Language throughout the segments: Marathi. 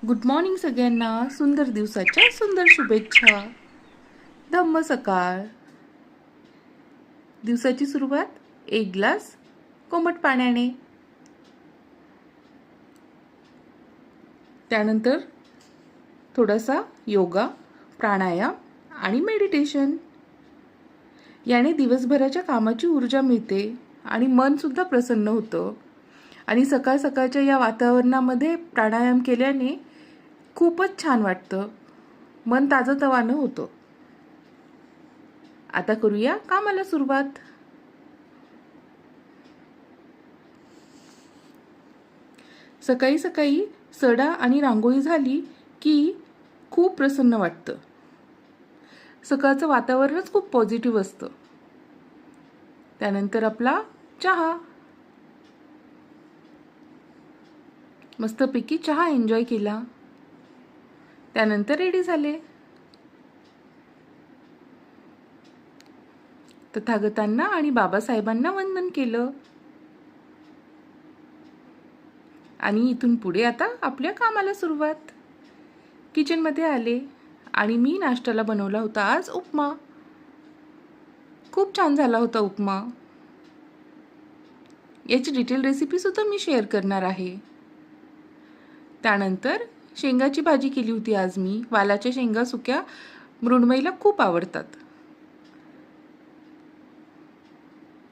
गुड मॉर्निंग सगळ्यांना. सुंदर दिवसाच्या सुंदर शुभेच्छा. धम्म सकाळ. दिवसाची सुरुवात एक ग्लास कोमट पाण्याने, त्यानंतर थोडासा योगा, प्राणायाम आणि मेडिटेशन. याने दिवसभराच्या कामाची ऊर्जा मिळते आणि मन सुद्धा प्रसन्न होतं. आणि सकाळ सकाळच्या या वातावरणामध्ये प्राणायाम केल्याने खूपच छान वाटतं. मन ताजंतवानं होतं. आता करूया कामाला सुरुवात. सकाळी सकाळी सडा आणि रांगोळी झाली की खूप प्रसन्न वाटतं. सकाळचं वातावरणच खूप पॉझिटिव्ह असतं. त्यानंतर आपला चहा. मस्तपैकी चहा एन्जॉय केला. त्यानंतर रेडी झाले. तथागतांना आणि बाबासाहेबांना वंदन केलं. आणि इथून पुढे आता आपल्या कामाला सुरुवात. किचनमध्ये आले आणि मी नाश्त्याला बनवला होता आज उपमा. खूप छान झाला होता उपमा. याची डिटेल रेसिपी सुद्धा मी शेअर करणार आहे. त्यानंतर शेंगाची भाजी केली होती आज मी. वालाच्या शेंगा सुक्या मृण्मयीला खूप आवडतात.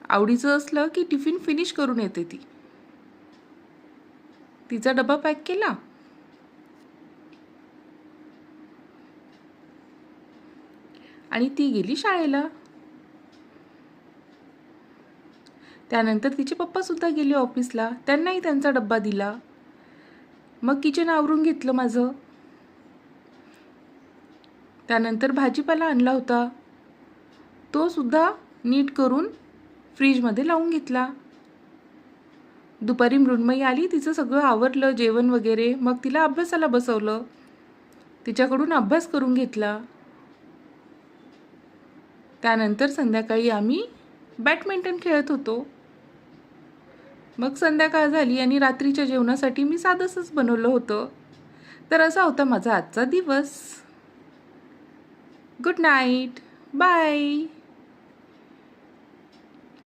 आवडीचं असलं की टिफिन फिनिश करून येते ती. तिचा डबा पॅक केला. आणि ती गेली शाळेला. त्यानंतर तिचे पप्पा सुद्धा गेले ऑफिसला. त्यांनाही त्यांचा डब्बा दिला. मग किचन आवरून घेतलं माझं. त्यानंतर भाजीपाला आणला होता, तो सुद्धा नीट करून फ्रीजमध्ये लावून घेतला. दुपारी मृण्मयी आली. तिचं सगळं आवरलं, जेवण वगैरे. मग तिला अभ्यासाला बसवलं. तिच्याकडून अभ्यास करून घेतला. त्यानंतर संध्याकाळी आम्ही बॅडमिंटन खेळत होतो. मग संध्याकाळ झाली आणि रात्रीच्या जेवणासाठी मी साधंच बनवलं होतं. तर असा होता माझा आजचा दिवस. Good night. बाय.